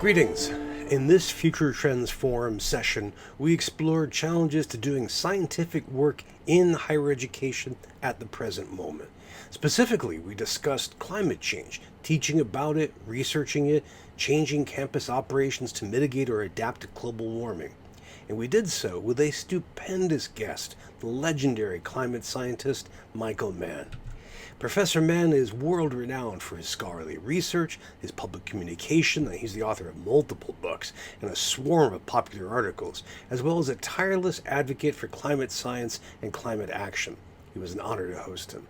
Greetings. In this Future Trends Forum session, we explored challenges to doing scientific work in higher education at the present moment. Specifically, we discussed climate change, teaching about it, researching it, changing campus operations to mitigate or adapt to global warming. And we did so with a stupendous guest, the legendary climate scientist Michael Mann. Professor Mann is world renowned for his scholarly research, his public communication, and he's the author of multiple books and a swarm of popular articles, as well as a tireless advocate for climate science and climate action. It was an honor to host him.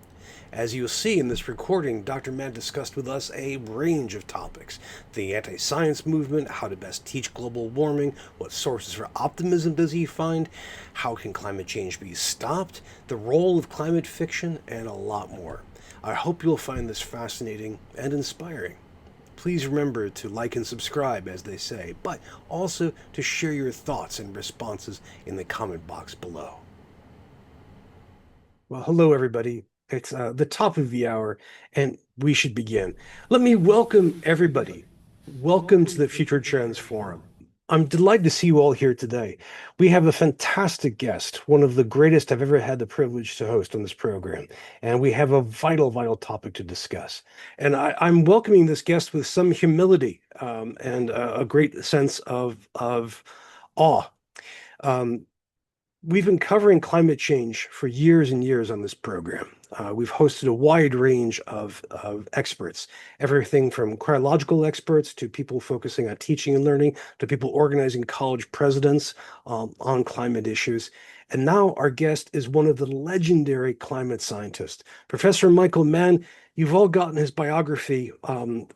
As you'll see in this recording, Dr. Mann discussed with us a range of topics: the anti-science movement, how to best teach global warming, what sources for optimism does he find, how can climate change be stopped, the role of climate fiction, and a lot more. I hope you'll find this fascinating and inspiring. Please remember to like and subscribe, as they say, but also to share your thoughts and responses in the comment box below. Well, hello, everybody. It's the top of the hour, and we should begin. Let me welcome everybody. Welcome to the Future Trends Forum. I'm delighted to see you all here today. We have a fantastic guest, one of the greatest I've ever had the privilege to host on this program, and we have a vital topic to discuss. And I'm welcoming this guest with some humility and a great sense of awe. We've been covering climate change for years and years on this program. We've hosted a wide range of experts, everything from chronological experts to people focusing on teaching and learning to people organizing college presidents on climate issues. And now our guest is one of the legendary climate scientists, Professor Michael Mann. You've all gotten his biography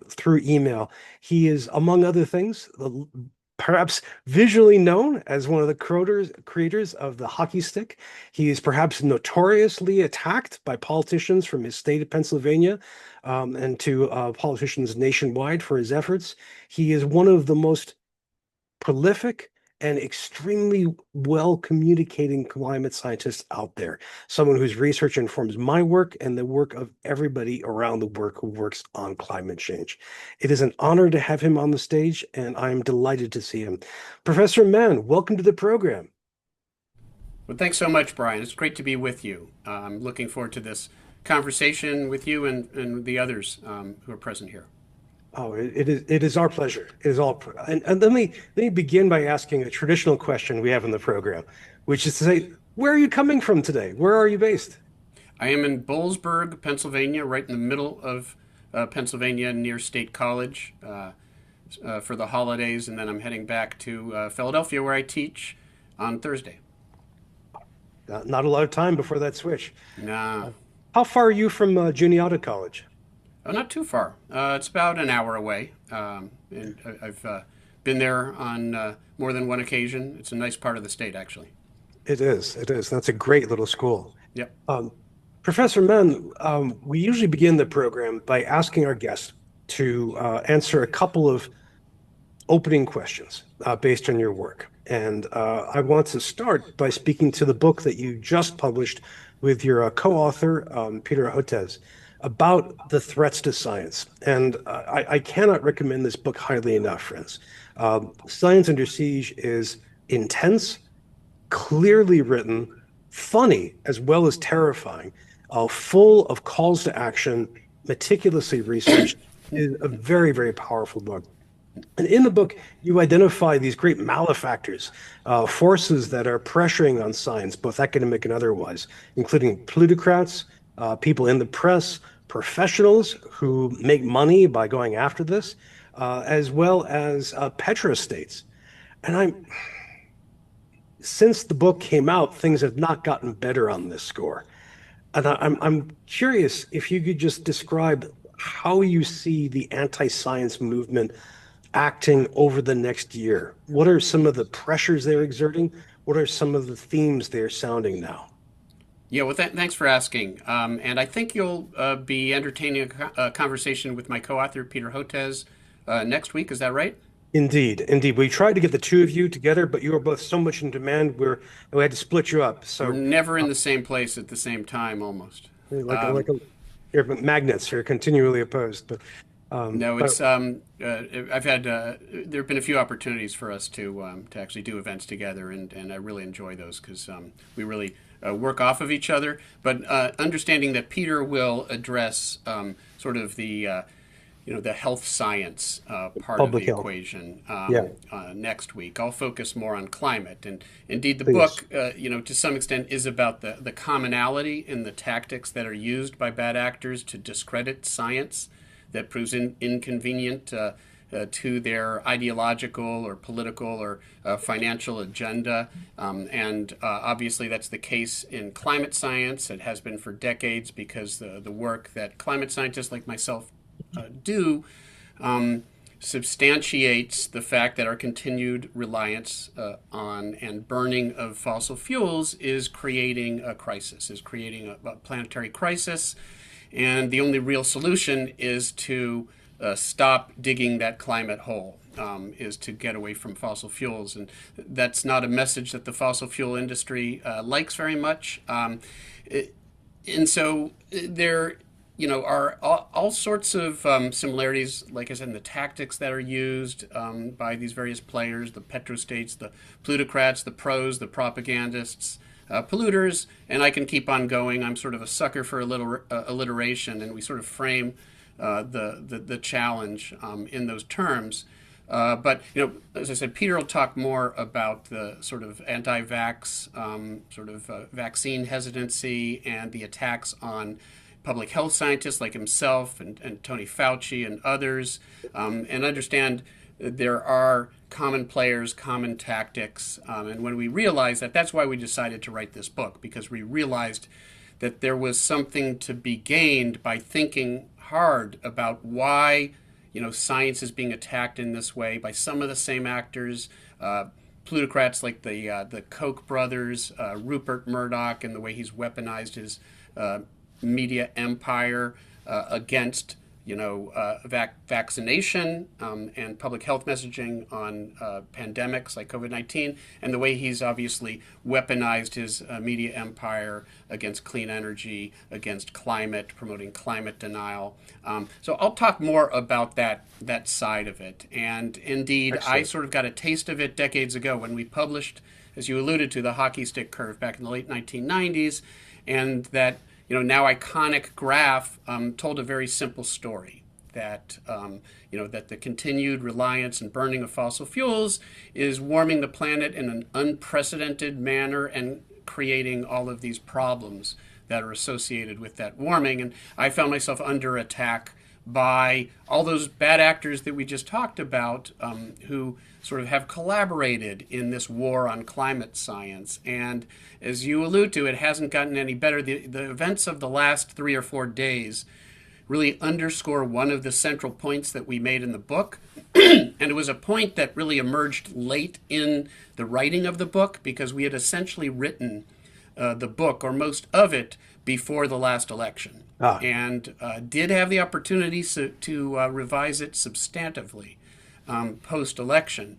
through email. He is, among other things, perhaps visually known as one of the creators of the hockey stick. He is perhaps notoriously attacked by politicians from his state of Pennsylvania and to politicians nationwide for his efforts. He is one of the most prolific and extremely well communicating climate scientists out there, someone whose research informs my work and the work of everybody around the world who works on climate change. It is an honor to have him on the stage, and I'm delighted to see him. Professor Mann, welcome to the program. Well, thanks so much, Brian. It's great to be with you. I'm looking forward to this conversation with you and the others who are present here. Oh, it is our pleasure. It is all, and let me begin by asking a traditional question we have in the program, which is to say, where are you coming from today? Where are you based? I am in Boalsburg, Pennsylvania, right in the middle of Pennsylvania, near State College, for the holidays, and then I'm heading back to Philadelphia, where I teach on Thursday. Not a lot of time before that switch. Nah. How far are you from Juniata College? Oh, not too far. It's about an hour away, and I've been there on more than one occasion. It's a nice part of the state, actually. It is. It is. That's a great little school. Yep. Professor Mann, we usually begin the program by asking our guests to answer a couple of opening questions based on your work. And I want to start by speaking to the book that you just published with your co-author, Peter Hotez, about the threats to science. And I cannot recommend this book highly enough, friends. Science Under Siege is intense, clearly written, funny, as well as terrifying, full of calls to action, meticulously researched. It is a very powerful book. And in the book, you identify these great malefactors, forces that are pressuring on science, both academic and otherwise, including plutocrats, people in the press, professionals who make money by going after this, as well as petrostates. And since the book came out, things have not gotten better on this score. And I'm curious if you could just describe how you see the anti-science movement acting over the next year. What are some of the pressures they're exerting? What are some of the themes they're sounding now? Yeah, well, thanks for asking. And I think you'll be entertaining a conversation with my co-author, Peter Hotez, next week. Is that right? Indeed. We tried to get the two of you together, but you were both so much in demand, we had to split you up. So we're never in the same place at the same time, almost. you're magnets, you're continually opposed. But No, But it's I've had there have been a few opportunities for us to actually do events together, and I really enjoy those because we really work off of each other. But understanding that Peter will address sort of the health science part of public the health. equation Yeah, next week. I'll focus more on climate, and indeed the please. book, to some extent, is about the commonality in the tactics that are used by bad actors to discredit science that proves inconvenient to their ideological or political or financial agenda. And obviously, that's the case in climate science. It has been for decades because the work that climate scientists like myself do substantiates the fact that our continued reliance on and burning of fossil fuels is creating a crisis, is creating a planetary crisis. And the only real solution is to stop digging that climate hole, is to get away from fossil fuels. And that's not a message that the fossil fuel industry likes very much. And so there are all sorts of similarities, like I said, in the tactics that are used by these various players, the petrostates, the plutocrats, the pros, the propagandists, polluters, and I can keep on going. I'm sort of a sucker for a little alliteration, and we sort of frame the challenge in those terms. But as I said, Peter will talk more about the sort of anti-vax, vaccine hesitancy, and the attacks on public health scientists like himself and Tony Fauci and others, and understand that there are common players, common tactics. And when we realized that, that's why we decided to write this book, because we realized that there was something to be gained by thinking hard about why science is being attacked in this way by some of the same actors, plutocrats like the Koch brothers, Rupert Murdoch, and the way he's weaponized his media empire against vaccination and public health messaging on pandemics like COVID-19, and the way he's obviously weaponized his media empire against clean energy, against climate, promoting climate denial. So I'll talk more about that side of it. And indeed, I Excellent. sort of got a taste of it decades ago when we published, as you alluded to, the hockey stick curve back in the late 1990s, and that now iconic graph told a very simple story that that the continued reliance and burning of fossil fuels is warming the planet in an unprecedented manner and creating all of these problems that are associated with that warming. And I found myself under attack by all those bad actors that we just talked about, who sort of have collaborated in this war on climate science. And as you allude to, it hasn't gotten any better. The events of the last 3 or 4 days really underscore one of the central points that we made in the book. And it was a point that really emerged late in the writing of the book, because we had essentially written the book, or most of it, before the last election, Ah, and did have the opportunity to revise it substantively post-election,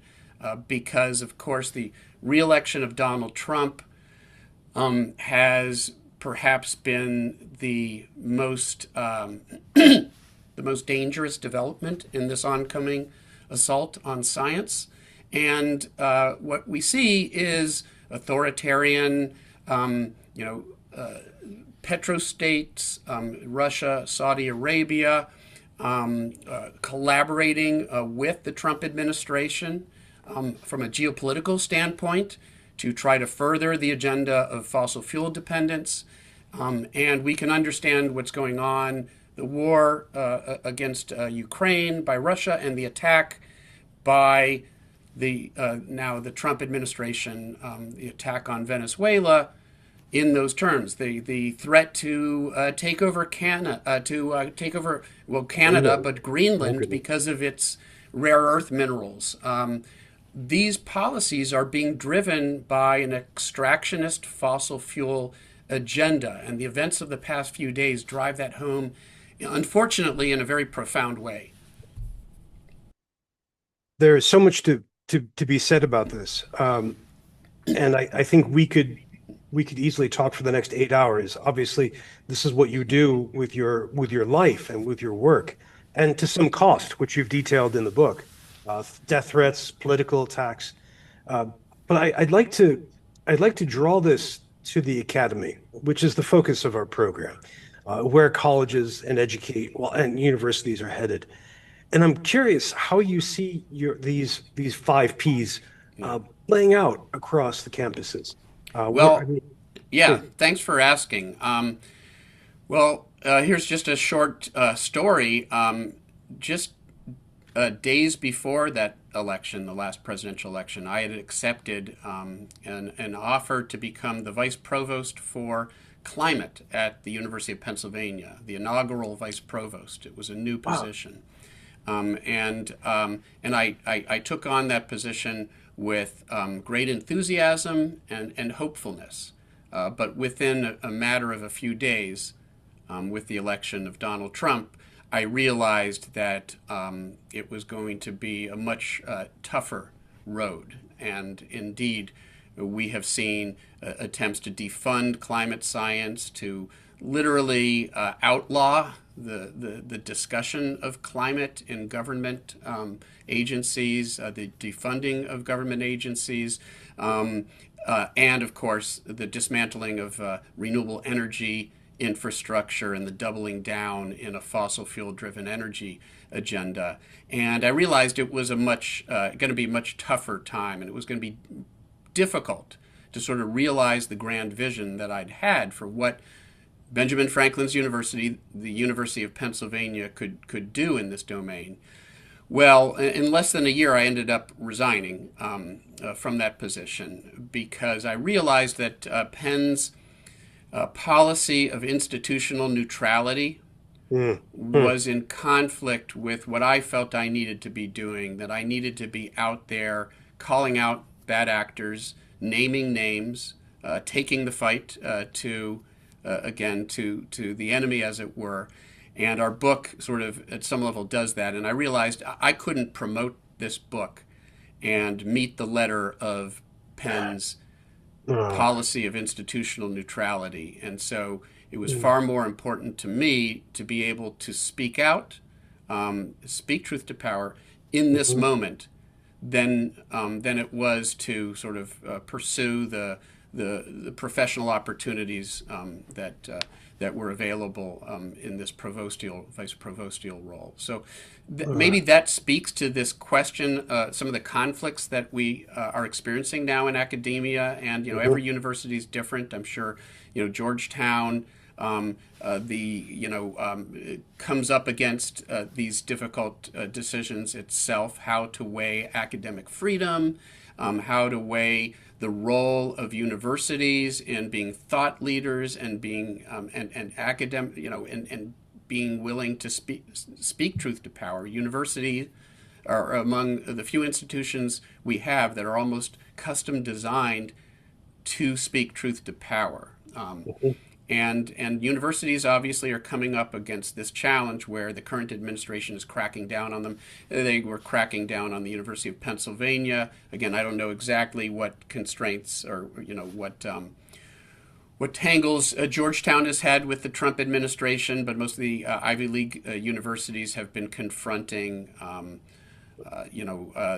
because, of course, the re-election of Donald Trump has perhaps been the most dangerous development in this oncoming assault on science. And what we see is authoritarian, petrostates, Russia, Saudi Arabia, collaborating with the Trump administration from a geopolitical standpoint to try to further the agenda of fossil fuel dependence. And we can understand what's going on, the war against Ukraine by Russia, and the attack by now the Trump administration, the attack on Venezuela, in those terms. The threat to take over Canada, Greenland. but Oh, Greenland, goodness. because of its rare earth minerals. These policies are being driven by an extractionist fossil fuel agenda, and the events of the past few days drive that home, unfortunately, in a very profound way. There is so much to be said about this, and I think we could easily talk for the next 8 hours. Obviously, this is what you do with your life and with your work. and to some cost, which you've detailed in the book, death threats, political attacks. Uh, but I'd like to draw this to the academy, which is the focus of our program, where colleges and educate well and universities are headed. And I'm curious how you see these five P's Yeah. playing out across the campuses. I Well, mean, yeah. please. Thanks for asking. Here's just a short story. Just days before that election, the last presidential election, I had accepted an offer to become the vice provost for climate at the University of Pennsylvania, the inaugural vice provost. It was a new Wow. position. I took on that position with great enthusiasm and hopefulness. But within a matter of a few days, with the election of Donald Trump, I realized that it was going to be a much tougher road. And indeed, we have seen attempts to defund climate science, to literally outlaw the discussion of climate in government agencies, the defunding of government agencies, and of course, the dismantling of renewable energy infrastructure and the doubling down in a fossil fuel driven energy agenda. And I realized it was a much going to be a much tougher time, and it was going to be difficult to sort of realize the grand vision that I'd had for what Benjamin Franklin's University, the University of Pennsylvania, could do in this domain. Well, in less than a year, I ended up resigning from that position because I realized that Penn's policy of institutional neutrality Mm, mm, was in conflict with what I felt I needed to be doing, that I needed to be out there calling out bad actors, naming names, taking the fight to, again, to the enemy, as it were. And our book sort of, at some level, does that. And I realized I couldn't promote this book and meet the letter of Penn's uh, policy of institutional neutrality. And so it was mm, far more important to me to be able to speak out, speak truth to power in this mhm. moment than it was to sort of pursue the professional opportunities that were available in this vice provostial role. So Uh, maybe that speaks to this question, some of the conflicts that we are experiencing now in academia, and every mhm. university is different. I'm sure Georgetown. Comes up against these difficult decisions itself, how to weigh academic freedom, how to weigh the role of universities in being thought leaders and being and academic, and being willing to speak truth to power. Universities are among the few institutions we have that are almost custom designed to speak truth to power. Mhm. And universities obviously are coming up against this challenge where the current administration is cracking down on them. They were cracking down on the University of Pennsylvania. Again, I don't know exactly what constraints or what tangles Georgetown has had with the Trump administration, but most of the Ivy League universities have been confronting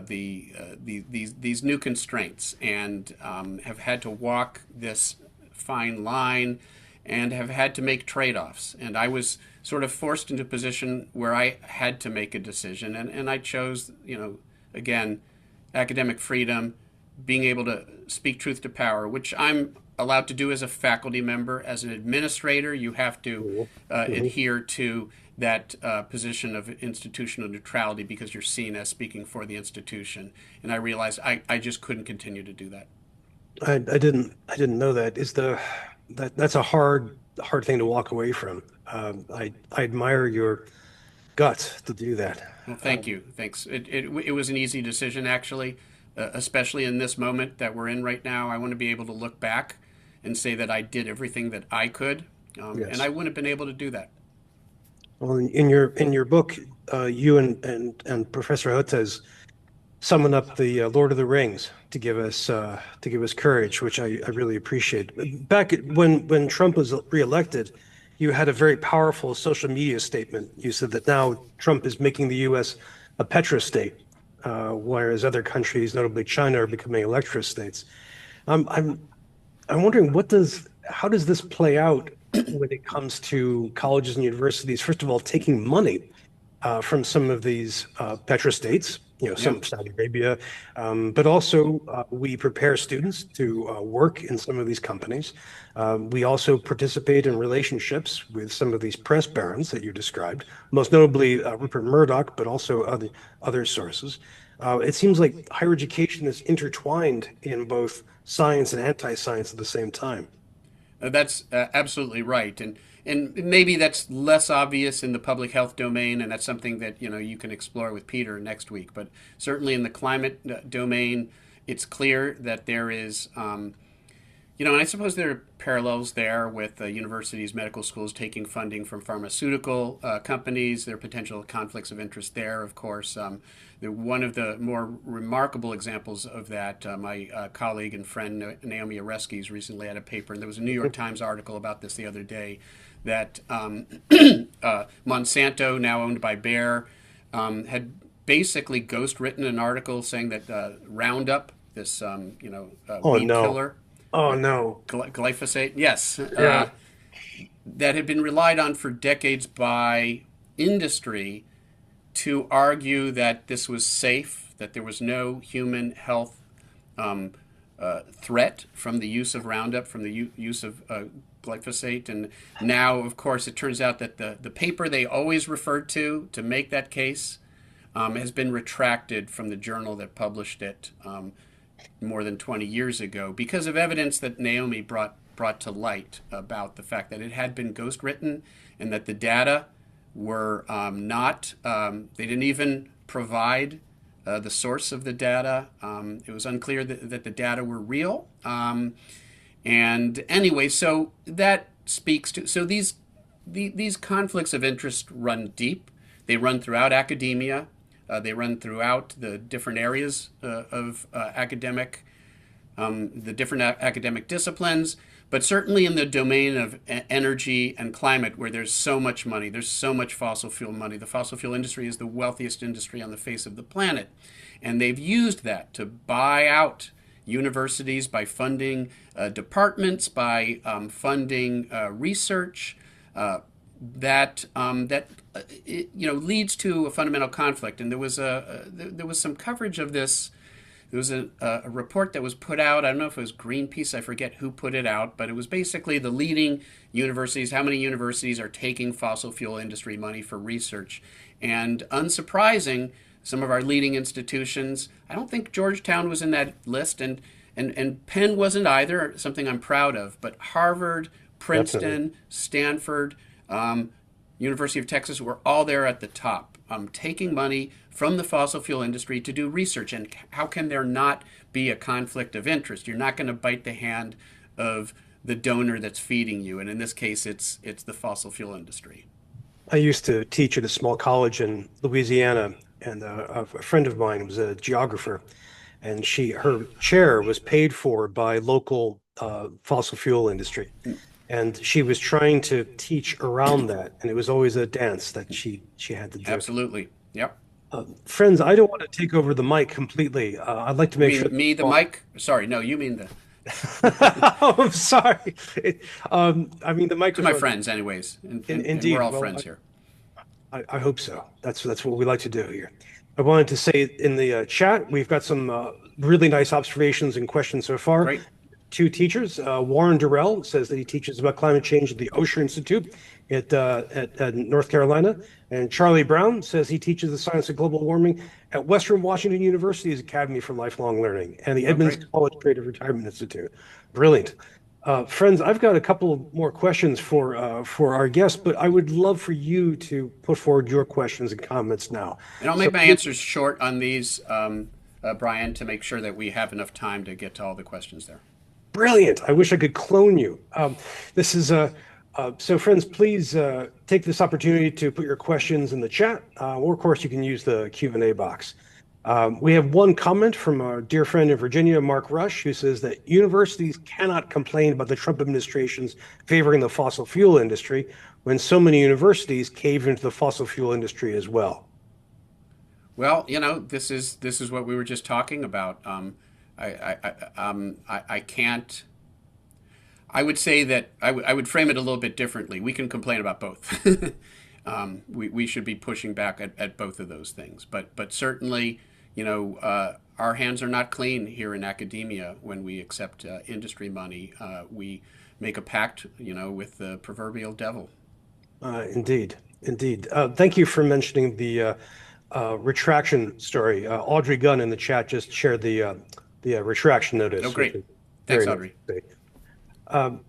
these new constraints and have had to walk this fine line and have had to make trade-offs. And I was sort of forced into a position where I had to make a decision, and I chose, again, academic freedom, being able to speak truth to power, which I'm allowed to do as a faculty member. As an administrator, you have to Mhm. Mhm. adhere to that position of institutional neutrality because you're seen as speaking for the institution. And I realized I just couldn't continue to do that. I didn't know that. That's a hard thing to walk away from. I admire your guts to do that. Well, thank Um, you. Thanks. It was an easy decision, actually, especially in this moment that we're in right now. I want to be able to look back and say that I did everything that I could, and yes. I wouldn't have been able to do that. Well, in your book, you and Professor Hotez summon up the Lord of the Rings to give us courage, which I really appreciate. When Trump was reelected, you had a very powerful social media statement. You said that now Trump is making the U.S. a petrostate, whereas other countries, notably China, are becoming electrostates. I'm I'm I'm wondering how does this play out when it comes to colleges and universities? First of all, taking money from some of these petrostates, Yeah. some Saudi Arabia, but also we prepare students to work in some of these companies. We also participate in relationships with some of these press barons that you described, most notably Rupert Murdoch, but also other sources. It seems like higher education is intertwined in both science and anti-science at the same time. That's absolutely right, and maybe that's less obvious in the public health domain, and that's something that you can explore with Peter next week. But certainly in the climate domain, it's clear that there is, and I suppose there are parallels there with universities, medical schools taking funding from pharmaceutical companies. There are potential conflicts of interest there, of course. One of the more remarkable examples of that, my colleague and friend Naomi Oreskes recently had a paper, and there was a New York Times article about this the other day, that Monsanto, now owned by Bayer, had basically ghostwritten an article saying that Roundup, this Oh weed no. killer, Oh no. glyphosate, yes, Yeah. that had been relied on for decades by industry to argue that this was safe, that there was no human health threat from the use of Roundup, from the use of glyphosate. And now, of course, it turns out that the paper they always referred to make that case has been retracted from the journal that published it more than 20 years ago because of evidence that Naomi brought to light about the fact that it had been ghostwritten and that the data were not, they didn't even provide the source of the data. It was unclear that the data were real. And anyway, so that speaks to, so these conflicts of interest run deep. They run throughout academia. They run throughout the different areas of the different academic disciplines, but certainly in the domain of energy and climate, where there's so much money, there's so much fossil fuel money. The fossil fuel industry is the wealthiest industry on the face of the planet. And they've used that to buy out universities by funding departments, by funding research, that leads to a fundamental conflict. And there was some coverage of this. There was a report that was put out. I don't know if it was Greenpeace. I forget who put it out, but it was basically the leading universities. How many universities are taking fossil fuel industry money for research? And unsurprising, some of our leading institutions. I don't think Georgetown was in that list, and Penn wasn't either. Something I'm proud of. But Harvard, Definitely. Princeton, Stanford, University of Texas were all there at the top, taking money from the fossil fuel industry to do research. And how can there not be a conflict of interest? You're not going to bite the hand of the donor that's feeding you, and in this case, it's the fossil fuel industry. I used to teach at a small college in Louisiana, and a friend of mine was a geographer, and her chair was paid for by local fossil fuel industry. And she was trying to teach around that, and it was always a dance that she had to do. Absolutely. Yep. Friends, I don't want to take over the mic completely. I'd like to You make sure mean me, the mic? Sorry, no, you mean the. Oh, I'm sorry. I mean, the To my microphone. friends, anyways, and we're Indeed. all Well, friends here. I hope so. That's what we like to do here. I wanted to say in the chat, we've got some really nice observations and questions so far. Great. Two teachers. Warren Durrell says that he teaches about climate change at the Osher Institute at North Carolina. And Charlie Brown says he teaches the science of global warming at Western Washington University's Academy for Lifelong Learning and the Oh, Edmonds great. College Creative Retirement Institute. Brilliant. Friends, I've got a couple more questions for our guests, but I would love for you to put forward your questions and comments now. And I'll So, make my answers short on these, Brian, to make sure that we have enough time to get to all the questions there. brilliant. I wish I could clone you. This is so friends, please take this opportunity to put your questions in the chat, or of course you can use the Q&A box. We have one comment from our dear friend in Virginia, Mark Rush, who says that universities cannot complain about the Trump administration's favoring the fossil fuel industry when so many universities cave into the fossil fuel industry as well. Well, this is what we were just talking about. I can't. I would say that I would frame it a little bit differently. We can complain about both. We should be pushing back at both of those things. But certainly, our hands are not clean here in academia when we accept industry money. We make a pact, with the proverbial devil. Indeed, indeed. Thank you for mentioning the retraction story. Audrey Gunn in the chat just shared the retraction Oh, notice, which great. is Thanks, very nice Audrey. to see.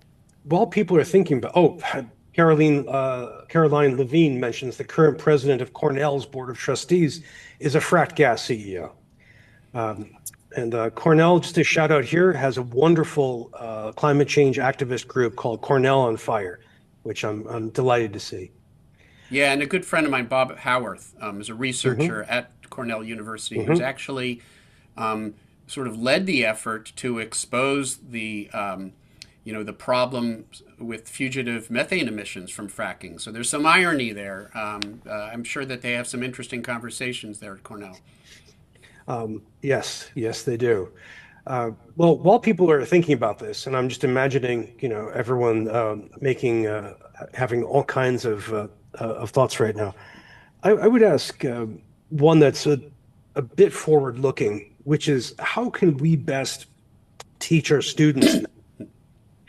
While people are thinking about, Caroline Levine mentions the current president of Cornell's board of trustees is a frat gas CEO. And Cornell, just a shout out here, has a wonderful climate change activist group called Cornell on Fire, which I'm delighted to see. Yeah, and a good friend of mine, Bob Howarth, is a Hmm. researcher at Cornell University who's Hmm. actually sort of led the effort to expose the problem with fugitive methane emissions from fracking. So there's some irony there. I'm sure that they have some interesting conversations there at Cornell. Yes, yes, they do. Well, while people are thinking about this, and I'm just imagining, everyone making having all kinds of thoughts right now. I would ask one that's a bit forward-looking, which is how can we best teach our students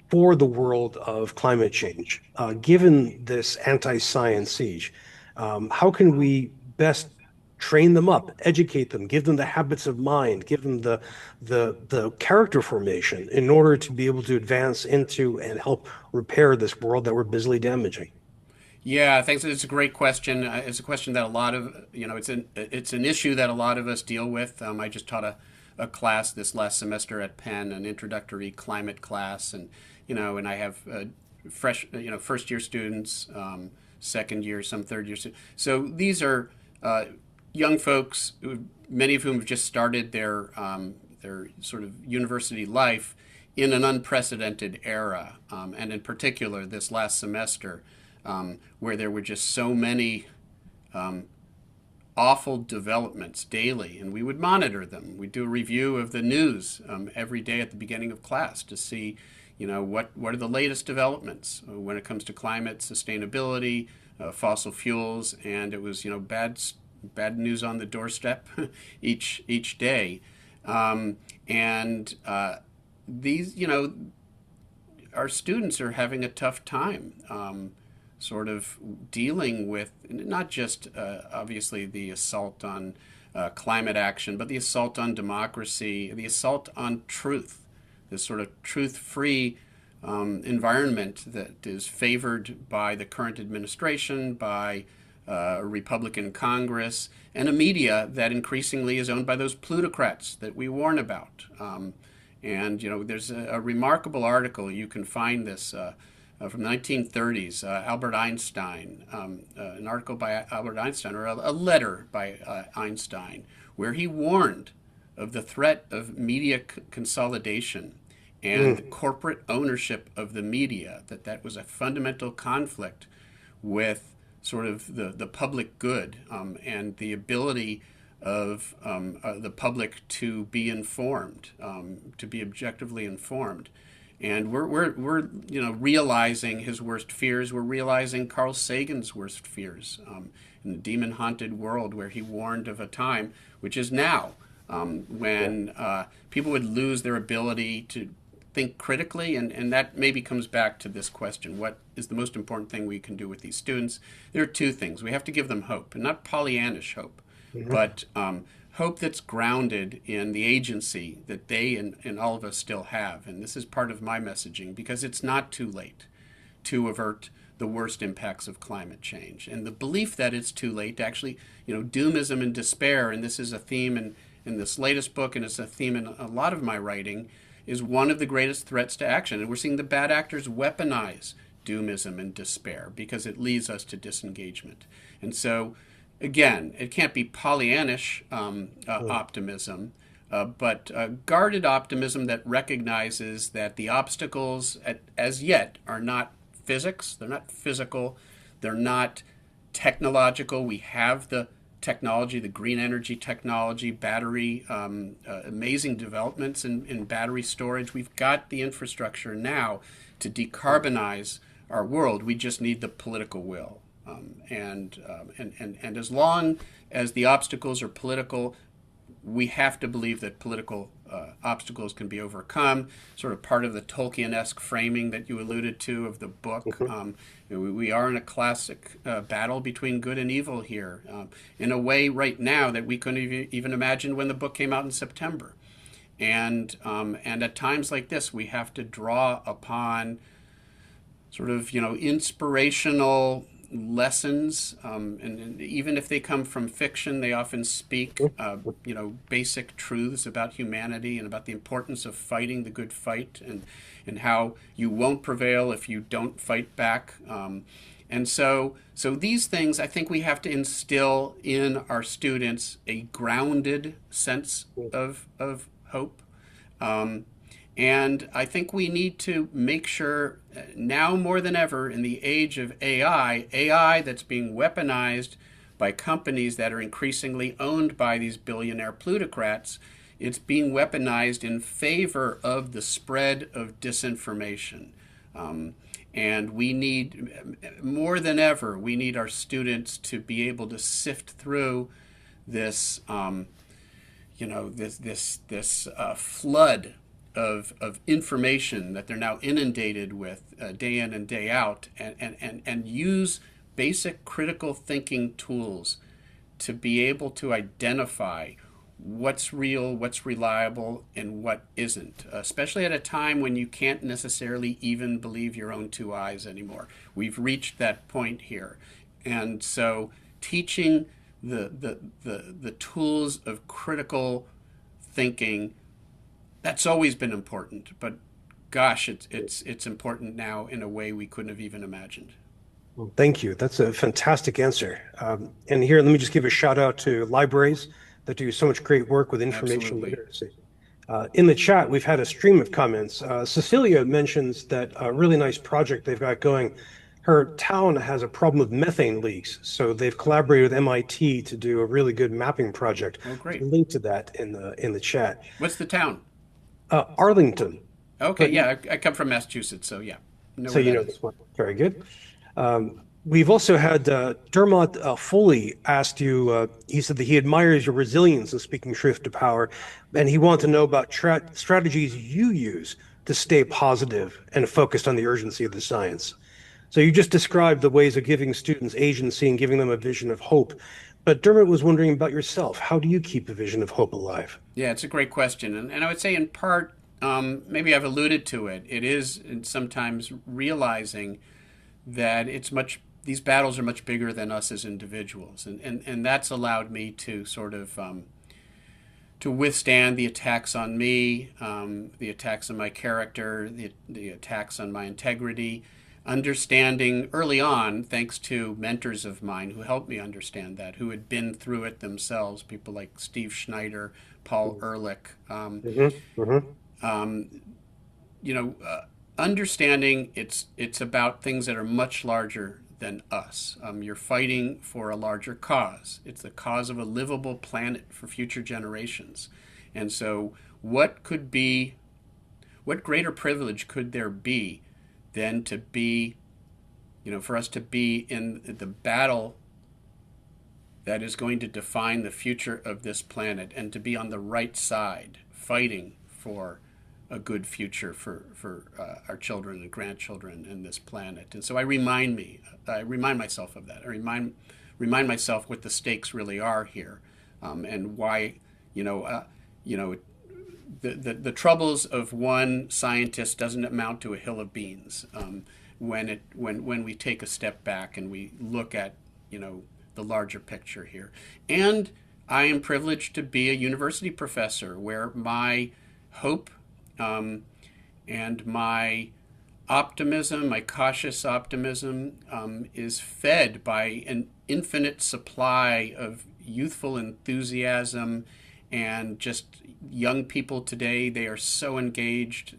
for the world of climate change, given this anti-science siege? How can we best train them up, educate them, give them the habits of mind, give them the character formation in order to be able to advance into and help repair this world that we're busily damaging? Yeah, thanks. It's a great question. It's a question that a lot of it's an issue that a lot of us deal with. I just taught a class this last semester at Penn, an introductory climate class, and I have fresh first year students, second year, some third year students. So these are young folks, many of whom have just started their sort of university life in an unprecedented era, and in particular this last semester, where there were just so many awful developments daily, and we would monitor them. We'd do a review of the news every day at the beginning of class to see, what are the latest developments when it comes to climate, sustainability, fossil fuels, and it was, bad news on the doorstep each day, and these, our students are having a tough time. Sort of dealing with not just obviously the assault on climate action, but the assault on democracy, the assault on truth, this sort of truth-free environment that is favored by the current administration, by a Republican Congress, and a media that increasingly is owned by those plutocrats that we warn about. And there's a remarkable article, you can find this from the 1930s, Albert Einstein, an article by Albert Einstein, or a letter by Einstein, where he warned of the threat of media consolidation and the Mm. corporate ownership of the media, that was a fundamental conflict with sort of the public good, and the ability of the public to be informed, to be objectively informed. And we're realizing his worst fears. We're realizing Carl Sagan's worst fears, in the demon-haunted world, where he warned of a time, which is now, Yeah. when people would lose their ability to think critically. And that maybe comes back to this question: what is the most important thing we can do with these students? There are two things. We have to give them hope, and not Pollyannish hope, Mhm. but hope that's grounded in the agency that they and all of us still have. And this is part of my messaging, because it's not too late to avert the worst impacts of climate change. And the belief that it's too late, actually, doomism and despair, and this is a theme in this latest book, and it's a theme in a lot of my writing, is one of the greatest threats to action. And we're seeing the bad actors weaponize doomism and despair because it leads us to disengagement. And so again, it can't be Pollyannish optimism, but guarded optimism that recognizes that the obstacles as yet are not physics, they're not physical, they're not technological. We have the technology, the green energy technology, battery, amazing developments in battery storage. We've got the infrastructure now to decarbonize our world. We just need the political will. And as long as the obstacles are political, we have to believe that political obstacles can be overcome. Sort of part of the Tolkien-esque framing that you alluded to of the book. Mhm. We are in a classic battle between good and evil here, in a way right now that we couldn't even imagine when the book came out in September. And at times like this, we have to draw upon sort of inspirational lessons, and even if they come from fiction, they often speak basic truths about humanity and about the importance of fighting the good fight, and how you won't prevail if you don't fight back. And so these things, I think we have to instill in our students a grounded sense of hope. Um, and I think we need to make sure now more than ever in the age of AI that's being weaponized by companies that are increasingly owned by these billionaire plutocrats, it's being weaponized in favor of the spread of disinformation. And we need, more than ever, we need our students to be able to sift through this, this flood of information that they're now inundated with day in and day out, and use basic critical thinking tools to be able to identify what's real, what's reliable, and what isn't, especially at a time when you can't necessarily even believe your own two eyes anymore. We've reached that point here. And so teaching the tools of critical thinking, that's always been important, but gosh, it's important now in a way we couldn't have even imagined. Well, thank you. That's a fantastic answer. And here, let me just give a shout out to libraries that do so much great work with information Absolutely. literacy. In the chat, we've had a stream of comments. Cecilia mentions that a really nice project they've got going. Her town has a problem with methane leaks, so they've collaborated with MIT to do a really good mapping project. Oh, There's a great. link to that in the chat. What's the town? Arlington, Okay, but yeah, I come from Massachusetts, so yeah, know so where you that know is. this one. Very good. We've also had Dermot Foley asked you, he said that he admires your resilience in speaking truth to power, and he wanted to know about strategies you use to stay positive and focused on the urgency of the science. So you just described the ways of giving students agency and giving them a vision of hope. But Dermot was wondering about yourself. How do you keep a vision of hope alive? Yeah, it's a great question, and I would say in part, maybe I've alluded to it. It is sometimes realizing that these battles are much bigger than us as individuals, and that's allowed me to sort of to withstand the attacks on me, the attacks on my character, the attacks on my integrity, understanding early on, thanks to mentors of mine who helped me understand that, who had been through it themselves, people like Steve Schneider, Paul Ehrlich. Hmm. Hmm. Um, you know, understanding it's about things that are much larger than us. You're fighting for a larger cause. It's the cause of a livable planet for future generations. And so, what greater privilege could there be than to be, for us to be in the battle that is going to define the future of this planet, and to be on the right side, fighting for a good future for our children and grandchildren and this planet. And so I remind myself of that. I remind myself what the stakes really are here, and why, you know, you know, the troubles of one scientist doesn't amount to a hill of beans, when we take a step back and we look at, the larger picture here. And I am privileged to be a university professor where my hope, and my optimism, my cautious optimism, is fed by an infinite supply of youthful enthusiasm and just young people today. They are so engaged.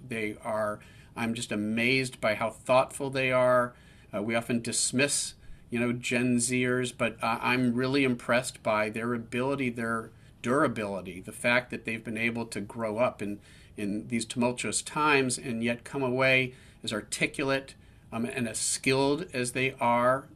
I'm just amazed by how thoughtful they are. We often dismiss, Gen Zers, but I'm really impressed by their ability, their durability, the fact that they've been able to grow up in these tumultuous times and yet come away as articulate and as skilled as they are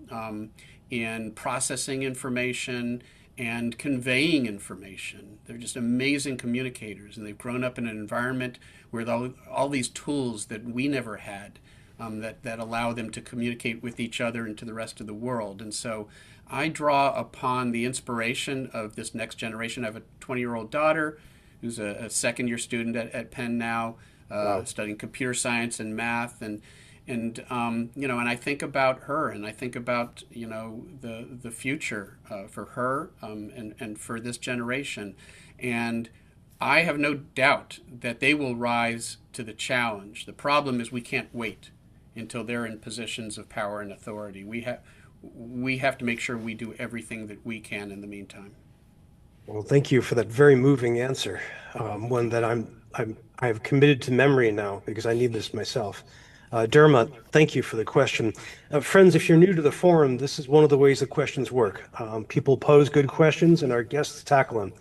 in processing information and conveying information. They're just amazing communicators, and they've grown up in an environment where all these tools that we never had that allow them to communicate with each other and to the rest of the world. And so I draw upon the inspiration of this next generation. I have a 20-year-old daughter who's a second-year student at Penn now, Wow. studying computer science and math, and and I think about her, and I think about the future for her and for this generation, and I have no doubt that they will rise to the challenge. The problem is we can't wait until they're in positions of power and authority. We have to make sure we do everything that we can in the meantime. Well, thank you for that very moving answer. One that I've committed to memory now because I need this myself. Dermot, thank you for the question. Friends, if you're new to the forum, this is one of the ways that questions work. People pose good questions and our guests tackle them.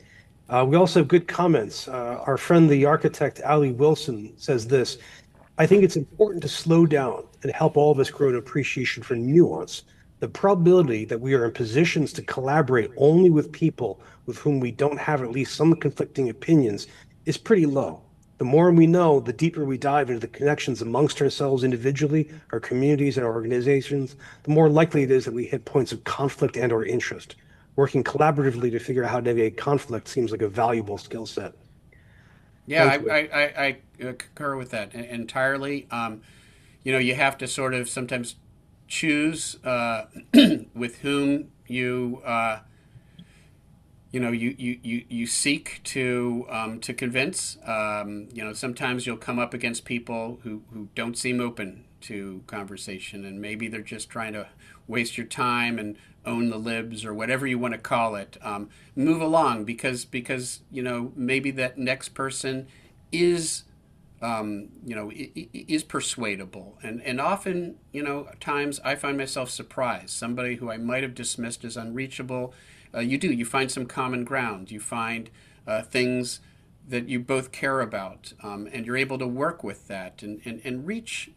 We also have good comments. Our friend, the architect, Ali Wilson, says this: I think it's important to slow down and help all of us grow an appreciation for nuance. The probability that we are in positions to collaborate only with people with whom we don't have at least some conflicting opinions is pretty low. The more we know, the deeper we dive into the connections amongst ourselves individually, our communities, and our organizations, the more likely it is that we hit points of conflict and or interest. Working collaboratively to figure out how to navigate conflict seems like a valuable skill set. Yeah, Thank you. I concur with that entirely. You have to sort of sometimes choose with whom you seek to convince. Sometimes you'll come up against people who don't seem open to conversation, and maybe they're just trying to waste your time and own the libs or whatever you want to call it. Move along because maybe that next person is is persuadable. And often, times I find myself surprised. Somebody who I might have dismissed as unreachable, you find some common ground. You find things that you both care about, and you're able to work with that and reach,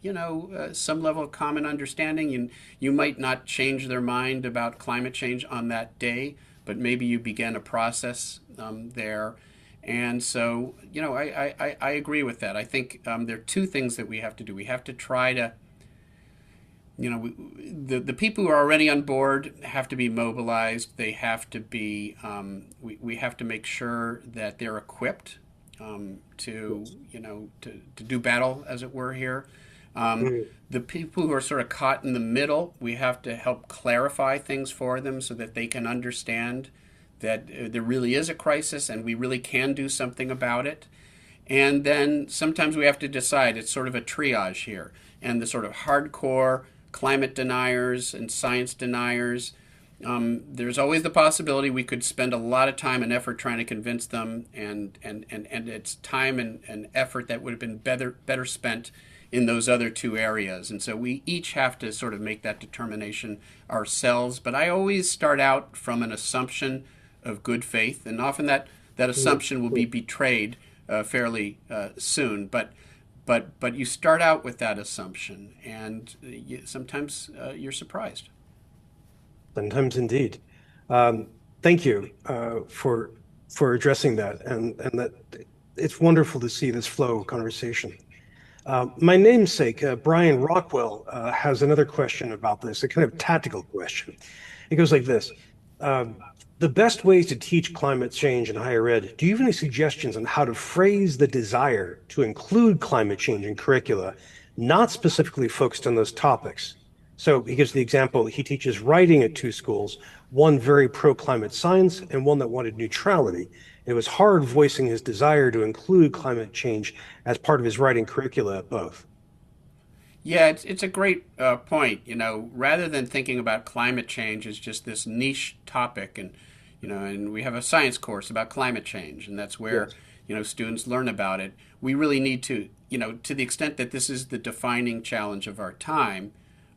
some level of common understanding. And you might not change their mind about climate change on that day, but maybe you begin a process there. And so, I agree with that. I think there are two things that we have to do. We have to try to, the people who are already on board have to be mobilized. They have to be, we have to make sure that they're equipped to do battle, as it were, here. Mm. The people who are sort of caught in the middle, we have to help clarify things for them so that they can understand that there really is a crisis and we really can do something about it. And then sometimes we have to decide, it's sort of a triage here. And the sort of hardcore climate deniers and science deniers, there's always the possibility we could spend a lot of time and effort trying to convince them, and it's time and effort that would have been better spent in those other two areas. And so we each have to sort of make that determination ourselves. But I always start out from an assumption of good faith, and often that assumption will be betrayed fairly soon. But you start out with that assumption, and sometimes you're surprised. Sometimes indeed. Thank you for addressing that, and that it's wonderful to see this flow of conversation. My namesake, Brian Rockwell, has another question about this, a kind of tactical question. It goes like this. The best ways to teach climate change in higher ed, do you have any suggestions on how to phrase the desire to include climate change in curricula, not specifically focused on those topics? So he gives the example, he teaches writing at two schools, one very pro-climate science and one that wanted neutrality. It was hard voicing his desire to include climate change as part of his writing curricula at both. Yeah, it's a great point. You know, rather than thinking about climate change as just this niche topic, and and we have a science course about climate change, and that's where Yes. students learn about it. We really need to, to the extent that this is the defining challenge of our time,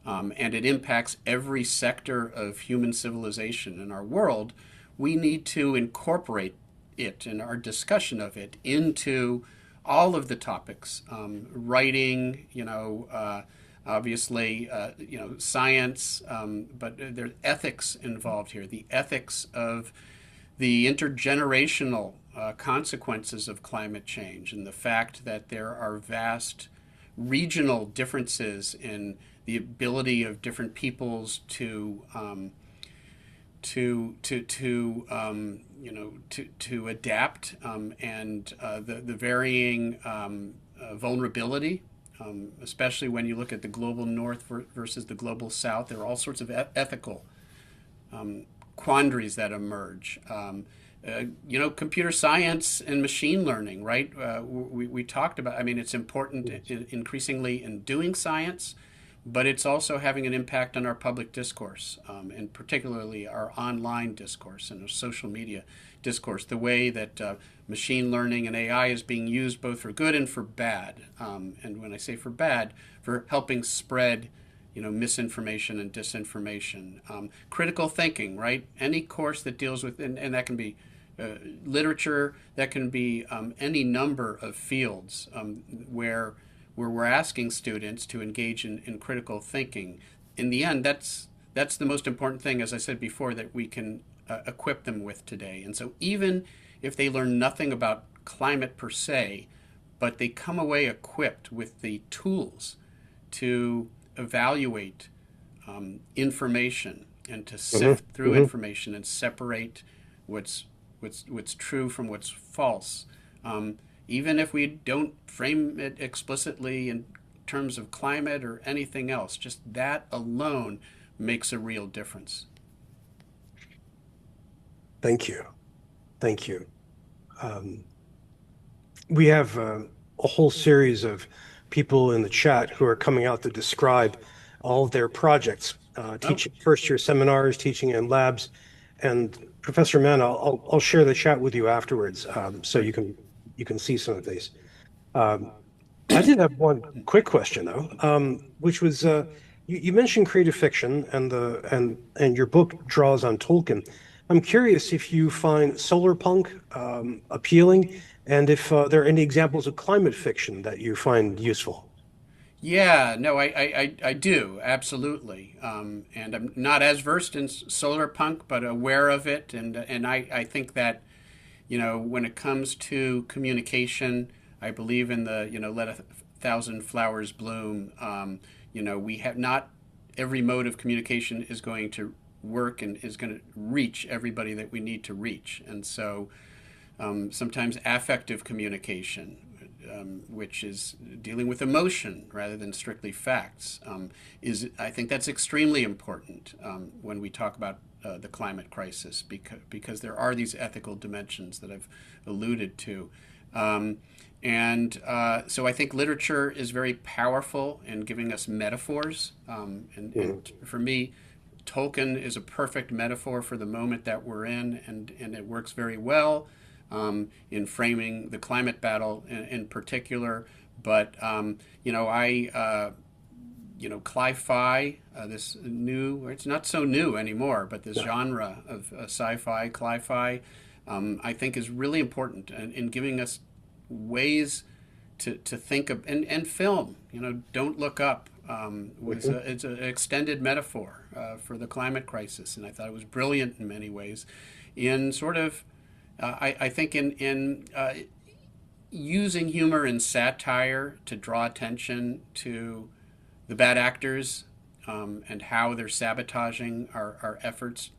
and it impacts every sector of human civilization in our world. We need to incorporate it and our discussion of it into all of the topics, writing, obviously, science, but there's ethics involved here. The ethics of the intergenerational consequences of climate change and the fact that there are vast regional differences in the ability of different peoples to adapt, and the varying vulnerability, especially when you look at the global north versus the global south. There are all sorts of ethical quandaries that emerge. Computer science and machine learning, right? We talked about, I mean, it's important increasingly in doing science, but it's also having an impact on our public discourse, and particularly our online discourse and our social media discourse, the way that machine learning and AI is being used both for good and for bad. And when I say for bad, for helping spread misinformation and disinformation. Critical thinking, right? Any course that deals with, and that can be literature, that can be any number of fields where we're asking students to engage in critical thinking. In the end, that's the most important thing, as I said before, that we can equip them with today. And so even if they learn nothing about climate per se, but they come away equipped with the tools to evaluate information and to Hmm. sift through Hmm. information and separate what's what's true from what's false. Even if we don't frame it explicitly in terms of climate or anything else, just that alone makes a real difference. Thank you. Thank you. Um, we have a whole series of people in the chat who are coming out to describe all of their projects, Oh, teaching first year seminars, teaching in labs. And Professor Mann, I'll share the chat with you afterwards, so great. you can see some of these. Um, I did have one quick question though, which was you mentioned creative fiction and and your book draws on Tolkien. I'm curious if you find solar punk appealing, and if there are any examples of climate fiction that you find useful. Yeah, no, I do, absolutely. And I'm not as versed in solar punk, but aware of it. And I think that, when it comes to communication, I believe in the, let a thousand flowers bloom. We have not every mode of communication is going to work and is going to reach everybody that we need to reach. And so sometimes affective communication, which is dealing with emotion rather than strictly facts, is I think that's extremely important when we talk about the climate crisis, because there are these ethical dimensions that I've alluded to. So I think literature is very powerful in giving us metaphors. And Mhm. for me, Tolkien is a perfect metaphor for the moment that we're in, and it works very well in framing the climate battle in particular. But cli-fi, this new, it's not so new anymore, but this Yeah. genre of sci-fi, cli-fi, I think is really important in giving us ways to think of, and film. Don't Look Up Mhm. it's an extended metaphor for the climate crisis, and I thought it was brilliant in many ways. In sort of, I think in using humor and satire to draw attention to the bad actors, and how they're sabotaging our efforts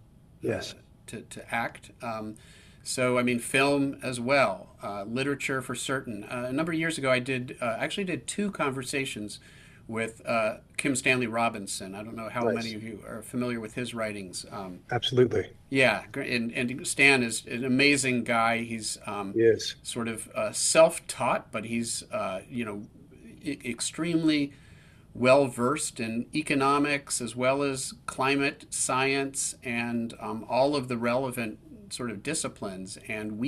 Yes. to act. So I mean, film as well, literature for certain. A number of years ago, I did actually did two conversations with Kim Stanley Robinson. I don't know how many Nice. of you are familiar with his writings. Absolutely. Yeah, and Stan is an amazing guy. He's Yes. sort of self-taught, but he's extremely well versed in economics as well as climate science and all of the relevant sort of disciplines, and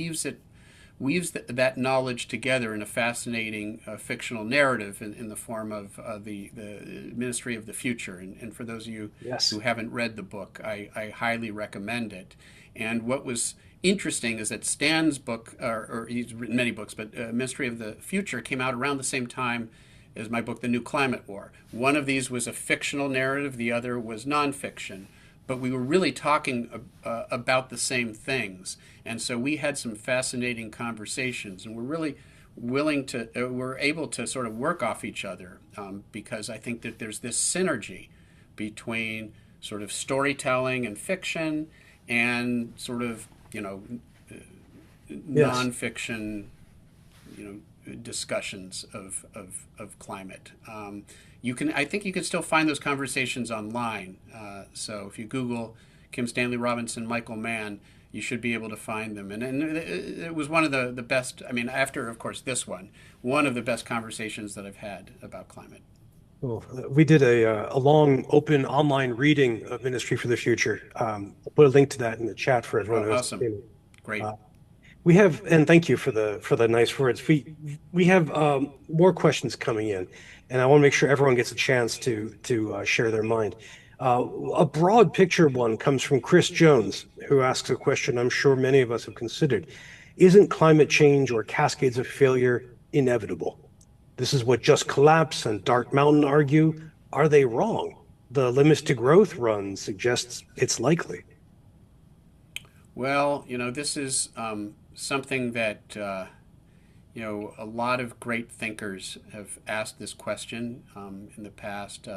that knowledge together in a fascinating fictional narrative in the form of the Ministry of the Future. And for those of you Yes. who haven't read the book, I highly recommend it. And what was interesting is that Stan's book, or he's written many books, but Ministry of the Future came out around the same time as my book, The New Climate War. One of these was a fictional narrative, the other was nonfiction, but we were really talking about the same things. And so we had some fascinating conversations, and we're really we're able to sort of work off each other, because I think that there's this synergy between sort of storytelling and fiction and sort of, Yes. nonfiction, discussions of climate. I think you can still find those conversations online. So if you Google Kim Stanley Robinson, Michael Mann, you should be able to find them. And it was one of the best, I mean, after, of course, this one of the best conversations that I've had about climate. Well, we did a long open online reading of Ministry for the Future. I'll put a link to that in the chat for everyone Oh, who has awesome. seen it. Great. Uh, we have, and thank you for the nice words. We have more questions coming in, and I want to make sure everyone gets a chance to share their mind. A broad picture one comes from Chris Jones, who asks a question I'm sure many of us have considered. Isn't climate change or cascades of failure inevitable? This is what Just Collapse and Dark Mountain argue. Are they wrong? The Limits to Growth run suggests it's likely. Well, this is something that a lot of great thinkers have asked this question in the past.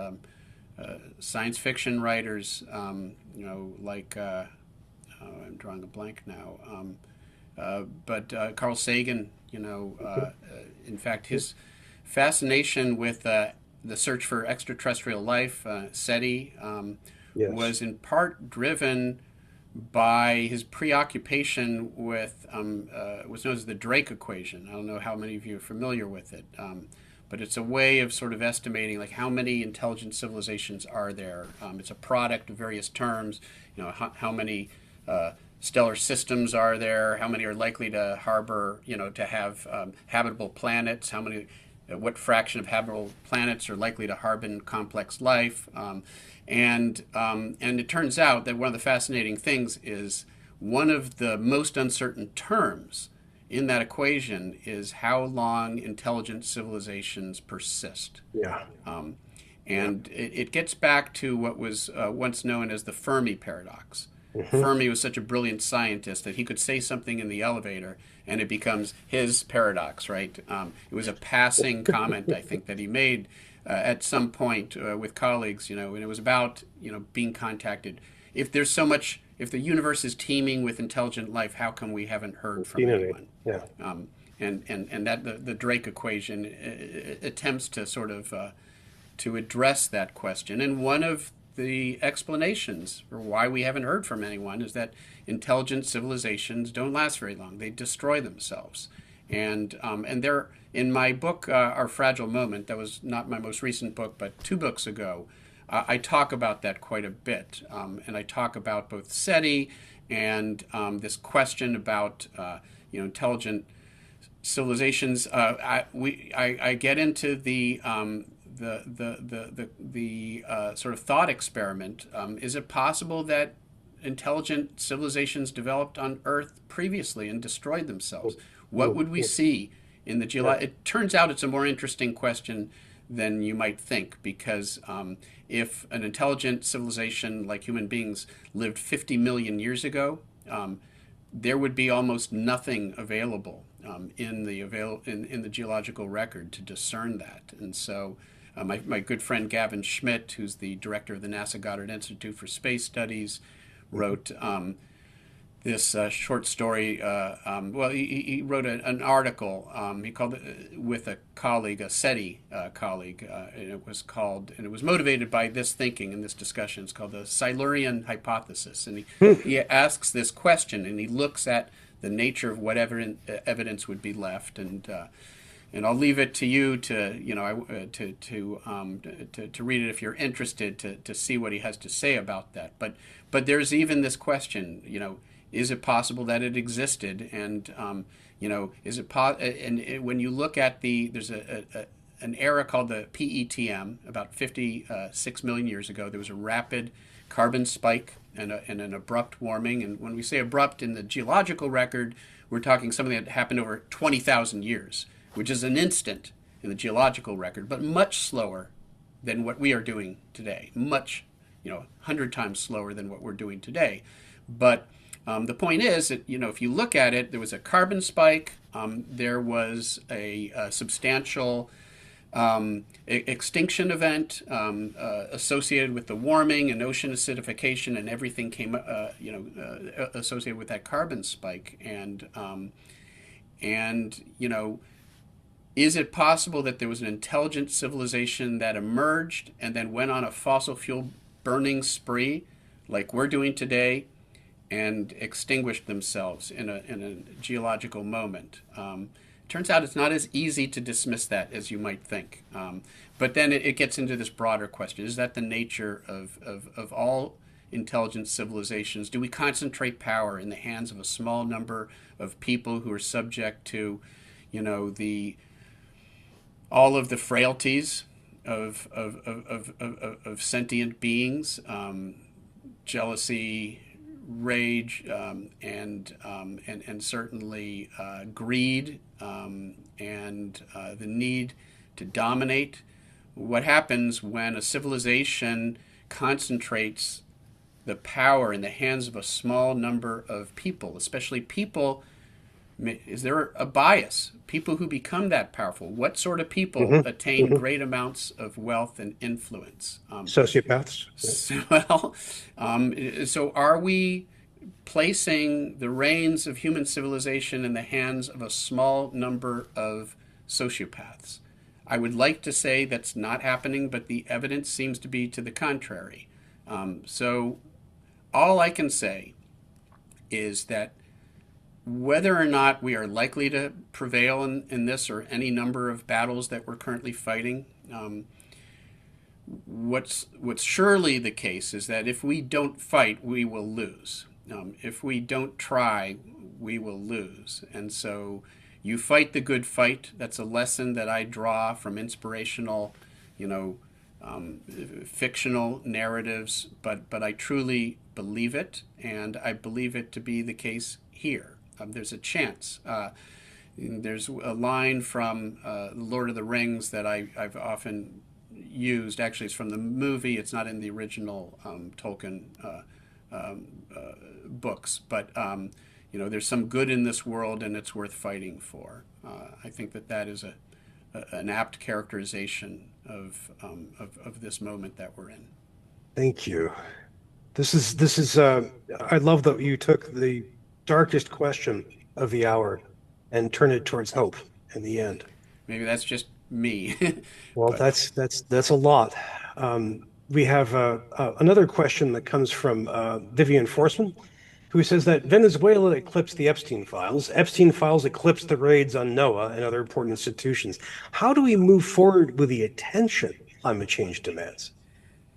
Science fiction writers, like I'm drawing a blank now, but Carl Sagan, in fact, his fascination with the search for extraterrestrial life, SETI, Yes. was in part driven by his preoccupation with what's known as the Drake equation. I don't know how many of you are familiar with it, but it's a way of sort of estimating like how many intelligent civilizations are there. It's a product of various terms. How many stellar systems are there? How many are likely to harbor, to have habitable planets? How many? What fraction of habitable planets are likely to harbor complex life? And it turns out that one of the fascinating things is one of the most uncertain terms in that equation is how long intelligent civilizations persist. Yeah. And it gets back to what was once known as the Fermi paradox. Hmm. Fermi was such a brilliant scientist that he could say something in the elevator and it becomes his paradox, right? It was a passing comment, I think, that he made at some point with colleagues, and it was about, being contacted. If the universe is teeming with intelligent life, how come we haven't heard from anyone? Yeah. And that the Drake equation attempts to sort of to address that question. And one of the explanations for why we haven't heard from anyone is that intelligent civilizations don't last very long. They destroy themselves. And they're in my book, Our Fragile Moment. That was not my most recent book, but 2 books ago. I talk about that quite a bit, and I talk about both SETI and this question about intelligent civilizations. I get into the sort of thought experiment. Is it possible that intelligent civilizations developed on Earth previously and destroyed themselves? What would we see in the geologic? It turns out it's a more interesting question than you might think, because if an intelligent civilization like human beings lived 50 million years ago, there would be almost nothing available in the geological record to discern that. And so my good friend Gavin Schmidt, who's the director of the NASA Goddard Institute for Space Studies, wrote this short story. He wrote an article. He called it with a colleague, a SETI colleague, and it was motivated by this thinking and this discussion. It's called the Silurian hypothesis, and he asks this question, and he looks at the nature of whatever evidence would be left, and and I'll leave it to you to to read it if you're interested to see what he has to say about that. But there's even this question, is it possible that it existed? And is it and when you look at there's an era called the PETM about 56 million years ago. There was a rapid carbon spike and an abrupt warming. And when we say abrupt in the geological record, we're talking something that happened over 20,000 years, which is an instant in the geological record, but much slower than what we are doing today. Much, 100 times slower than what we're doing today. But the point is that, if you look at it, there was a carbon spike, there was a substantial extinction event associated with the warming and ocean acidification, and everything came, associated with that carbon spike. And is it possible that there was an intelligent civilization that emerged and then went on a fossil fuel burning spree, like we're doing today, and extinguished themselves in a geological moment? Turns out it's not as easy to dismiss that as you might think. But then it gets into this broader question. Is that the nature of all intelligent civilizations? Do we concentrate power in the hands of a small number of people who are subject to, all of the frailties of sentient beings, jealousy, rage, and certainly greed, and the need to dominate? What happens when a civilization concentrates the power in the hands of a small number of people, especially people? Is there a bias? People who become that powerful, what sort of people attain great amounts of wealth and influence? Sociopaths. So are we placing the reins of human civilization in the hands of a small number of sociopaths? I would like to say that's not happening, but the evidence seems to be to the contrary. So all I can say is that whether or not we are likely to prevail in this or any number of battles that we're currently fighting, what's surely the case is that if we don't fight, we will lose. If we don't try, we will lose. And so you fight the good fight. That's a lesson that I draw from inspirational, fictional narratives, but I truly believe it, and I believe it to be the case here. There's a chance. There's a line from The Lord of the Rings that I've often used. Actually, it's from the movie. It's not in the original Tolkien books. But, there's some good in this world, and it's worth fighting for. I think that is an apt characterization of this moment that we're in. Thank you. This is. I love that you took the darkest question of the hour and turn it towards hope in the end. Maybe that's just me. Well, that's a lot. We have another question that comes from Vivian Forsman, who says that Venezuela eclipsed the Epstein files. Epstein files eclipsed the raids on NOAA and other important institutions. How do we move forward with the attention climate change demands?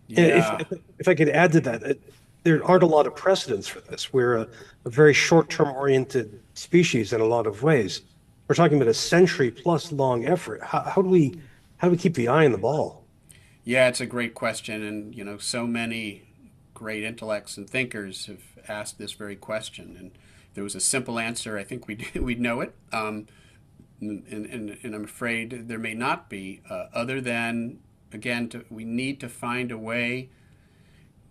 Yeah. If I could add to that, there aren't a lot of precedents for this. We're a very short-term oriented species in a lot of ways. We're talking about a century-plus long effort. How do we keep the eye on the ball? Yeah, it's a great question, and so many great intellects and thinkers have asked this very question. And if there was a simple answer, I think we'd know it. And I'm afraid there may not be, other than, again, we need to find a way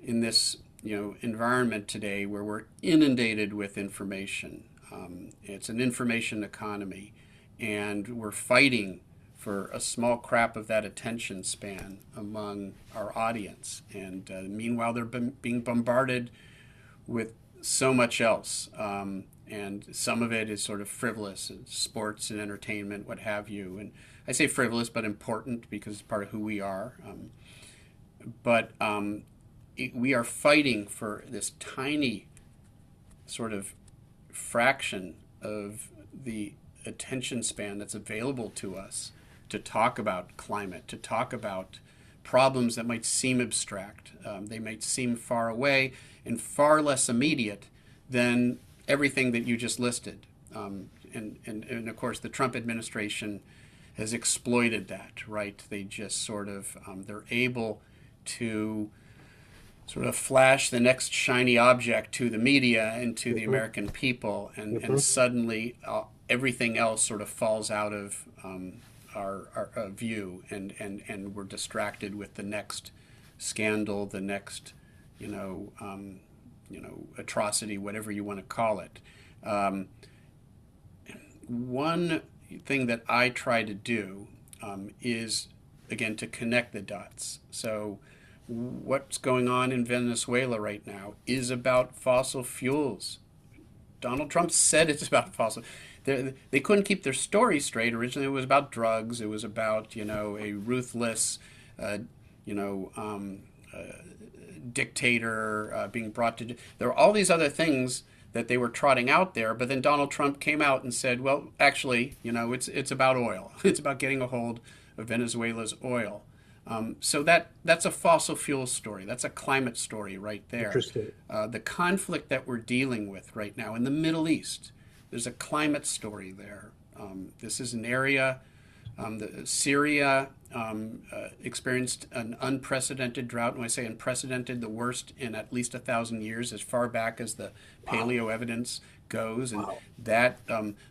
in this environment today where we're inundated with information. It's an information economy, and we're fighting for a small crap of that attention span among our audience. And meanwhile, they're being bombarded with so much else. And some of it is sort of frivolous, and sports and entertainment, what have you. And I say frivolous, but important because it's part of who we are. We are fighting for this tiny sort of fraction of the attention span that's available to us to talk about climate, to talk about problems that might seem abstract. They might seem far away and far less immediate than everything that you just listed. And of course, the Trump administration has exploited that, right? They just sort of, they're able to sort of flash the next shiny object to the media and to the Mhm. American people, and Mhm. suddenly everything else sort of falls out of our view, and we're distracted with the next scandal, the next, you know, atrocity, whatever you want to call it. Um, One thing that I try to do is, again, to connect the dots. So, what's going on in Venezuela right now is about fossil fuels. Donald Trump said it's about fossil. They couldn't keep their story straight. Originally, it was about drugs. It was about a ruthless, uh, you know, um, dictator being brought to. There were all these other things that they were trotting out there, but then Donald Trump came out and said, "Well, actually, it's about oil. It's about getting a hold of Venezuela's oil." So that's a fossil fuel story. That's a climate story right there. Interesting. The conflict that we're dealing with right now in the Middle East, there's a climate story there. This is an area. Syria experienced an unprecedented drought. When I say unprecedented, the worst in at least 1,000 years, as far back as the Wow. paleo evidence goes, and Wow. that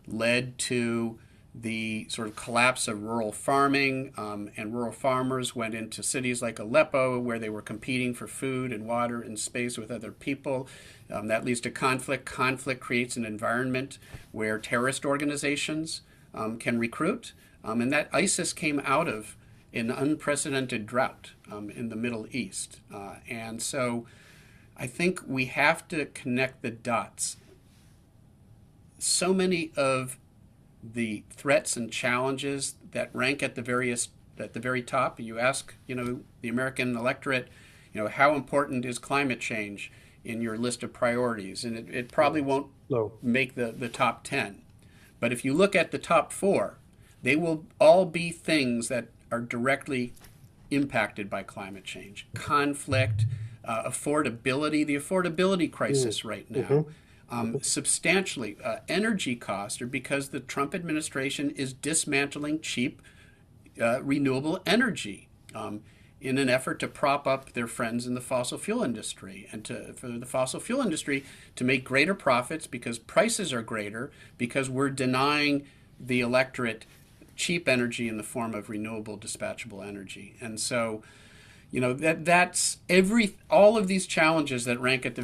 led to the sort of collapse of rural farming, and rural farmers went into cities like Aleppo, where they were competing for food and water and space with other people. That leads to conflict. Conflict creates an environment where terrorist organizations can recruit, and that ISIS came out of an unprecedented drought in the Middle East. And so I think we have to connect the dots. So many of the threats and challenges that rank at the very top. You ask, the American electorate, how important is climate change in your list of priorities, and it probably Low. won't Low. make the top 10. But if you look at the top four, they will all be things that are directly impacted by climate change. Conflict, affordability, the affordability Mm. crisis right now, Mhm. Mhm. substantially. Energy costs are because the Trump administration is dismantling cheap renewable energy in an effort to prop up their friends in the fossil fuel industry, and for the fossil fuel industry to make greater profits because prices are greater, because we're denying the electorate cheap energy in the form of renewable dispatchable energy. And so that's all of these challenges that rank at the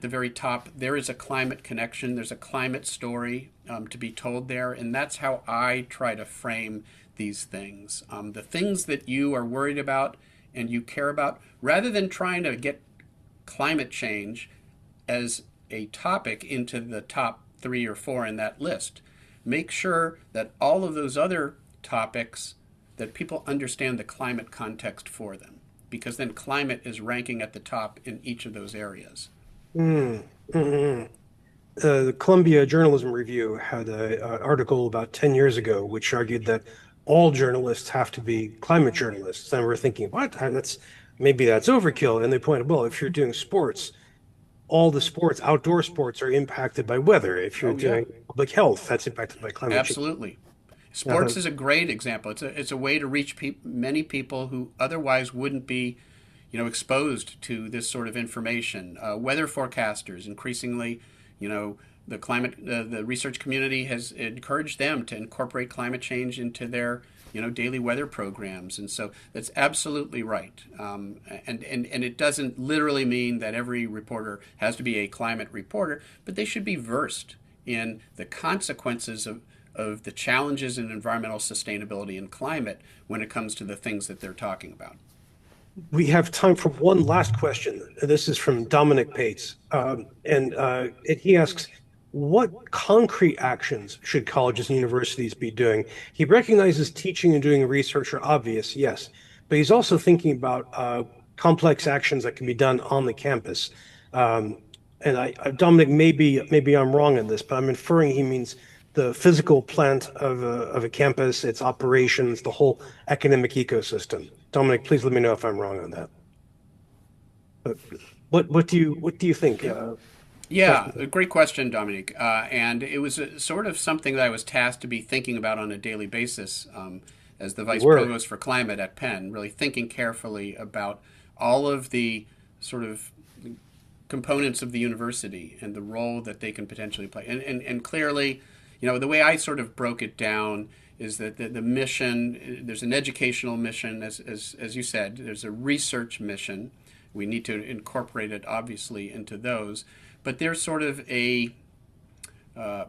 very top. There is a climate connection. There's a climate story to be told there, and that's how I try to frame these things. The things that you are worried about and you care about, rather than trying to get climate change as a topic into the top 3 or 4 in that list. Make sure that all of those other topics, that people understand the climate context for them, because then climate is ranking at the top in each of those areas. Mm. Mhm. The Columbia Journalism Review had an article about 10 years ago which argued that all journalists have to be climate journalists. And we're thinking, what? Maybe that's overkill. And they pointed, well, if you're doing sports, all the sports, outdoor sports, are impacted by weather. If you're Oh yeah, doing public health, that's impacted by climate change. absolutely. Uh, Sports is a great example. It's a way to reach many people who otherwise wouldn't be, exposed to this sort of information. Weather forecasters increasingly, the research community has encouraged them to incorporate climate change into their daily weather programs, and so that's absolutely right. And it doesn't literally mean that every reporter has to be a climate reporter, but they should be versed in the consequences of the challenges in environmental sustainability and climate when it comes to the things that they're talking about. we have time for one last question. This is from Dominic Pates. He asks, what concrete actions should colleges and universities be doing? He recognizes teaching and doing research are obvious, yes, but he's also thinking about complex actions that can be done on the campus. Dominic, maybe I'm wrong in this, but I'm inferring he means the physical plant of a campus, its operations, the whole academic ecosystem. Dominic, please let me know if I'm wrong on that. But what do you think, Professor? Yeah, a great question, Dominique. And it was sort of something that I was tasked to be thinking about on a daily basis as the You vice were. provost for climate at Penn, really thinking carefully about all of the sort of components of the university and the role that they can potentially play. And clearly, the way I sort of broke it down is that the mission, there's an educational mission, as you said, there's a research mission. We need to incorporate it, obviously, into those. But there's sort of a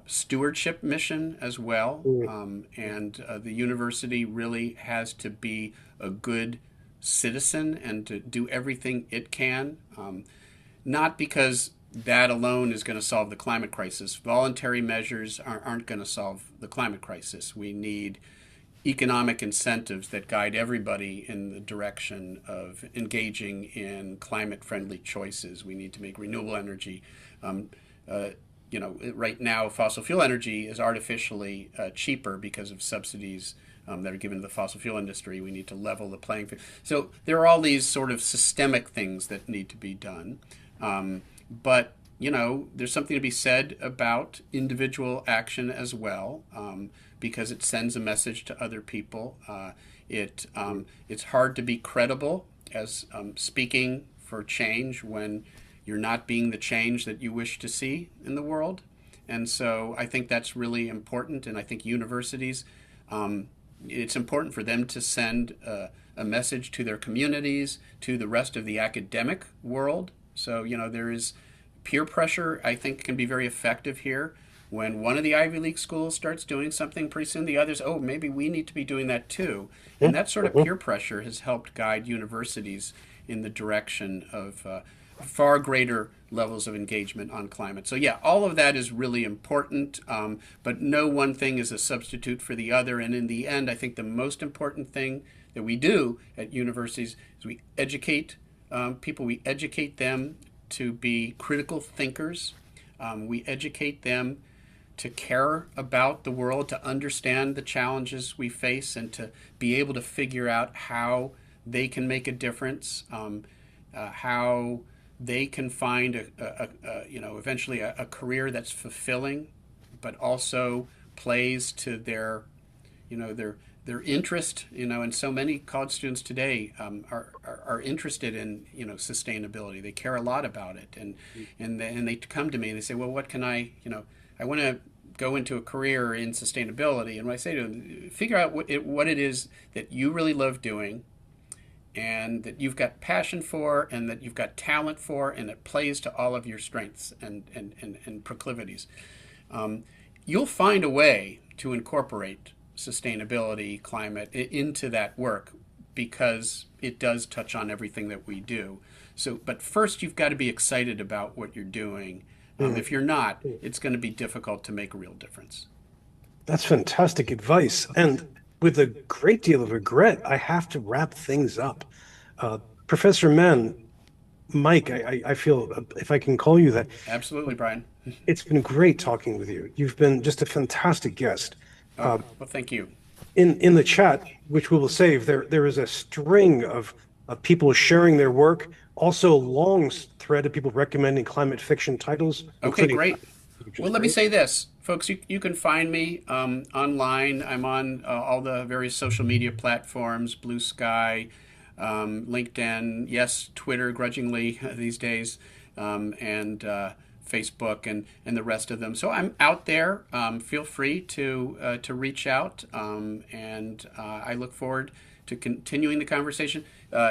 stewardship mission as well. Mm. And the university really has to be a good citizen and to do everything it can. Not because that alone is going to solve the climate crisis. Voluntary measures aren't going to solve the climate crisis. We need economic incentives that guide everybody in the direction of engaging in climate friendly choices. We need to make renewable energy. Um, right now, fossil fuel energy is artificially cheaper because of subsidies that are given to the fossil fuel industry. We need to level the playing field. So there are all these sort of systemic things that need to be done. But there's something to be said about individual action as well, because it sends a message to other people. It's hard to be credible as speaking for change when you're not being the change that you wish to see in the world. And so I think that's really important. And I think universities, it's important for them to send a message to their communities, to the rest of the academic world. So, there is peer pressure, I think, can be very effective here. When one of the Ivy League schools starts doing something, pretty soon the others, oh, maybe we need to be doing that too. And that sort of peer pressure has helped guide universities in the direction of far greater levels of engagement on climate. So, yeah, all of that is really important, but no one thing is a substitute for the other. And in the end, I think the most important thing that we do at universities is we educate people, we educate them to be critical thinkers. We educate them to care about the world, to understand the challenges we face, and to be able to figure out how they can make a difference, how they can find eventually a career that's fulfilling, but also plays to their interest, and so many college students today are interested in sustainability. They care a lot about it, and they come to me and they say, well, what can I want to go into a career in sustainability. And what I say to them, figure out what it is that you really love doing, and that you've got passion for, and that you've got talent for, and it plays to all of your strengths and proclivities. You'll find a way to incorporate sustainability, climate into that work, because it does touch on everything that we do. So, but first you've got to be excited about what you're doing. If you're not, it's going to be difficult to make a real difference. That's fantastic advice. And with a great deal of regret, I have to wrap things up. Professor Mann, Mike, I feel, if I can call you that, Absolutely, Brian. it's been great talking with you. You've been just a fantastic guest. Well, thank you. In the chat, which we will save, there is a string of people sharing their work. Also, a long thread of people recommending climate fiction titles. Okay, great. Well, let me great. say this, folks. You can find me online. I'm on all the various social media platforms: Blue Sky, LinkedIn, yes, Twitter, grudgingly these days, and Facebook, and the rest of them. So I'm out there. Feel free to reach out, and I look forward to continuing the conversation.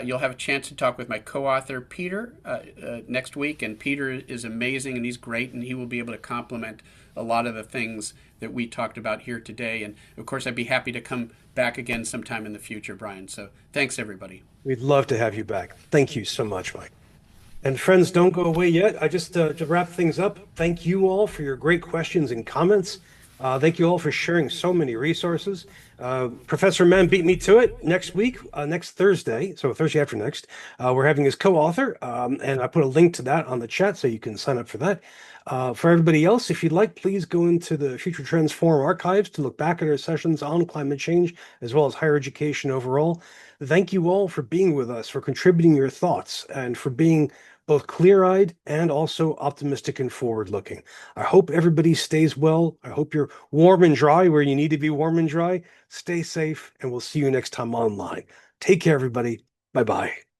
You'll have a chance to talk with my co-author, Peter, next week. And Peter is amazing, and he's great, and he will be able to complement a lot of the things that we talked about here today. And, of course, I'd be happy to come back again sometime in the future, Brian. So thanks, everybody. We'd love to have you back. Thank you so much, Mike. And friends, don't go away yet. I just, to wrap things up, thank you all for your great questions and comments. Thank you all for sharing so many resources. Professor Mann beat me to it. Next week, next Thursday, so Thursday after next, we're having his co-author, and I put a link to that on the chat so you can sign up for that. For everybody else, if you'd like, please go into the Future Trends Forum archives to look back at our sessions on climate change, as well as higher education overall. Thank you all for being with us, for contributing your thoughts, and for being both clear-eyed and also optimistic and forward-looking. I hope everybody stays well. I hope you're warm and dry where you need to be warm and dry. Stay safe, and we'll see you next time online. Take care, everybody. Bye-bye.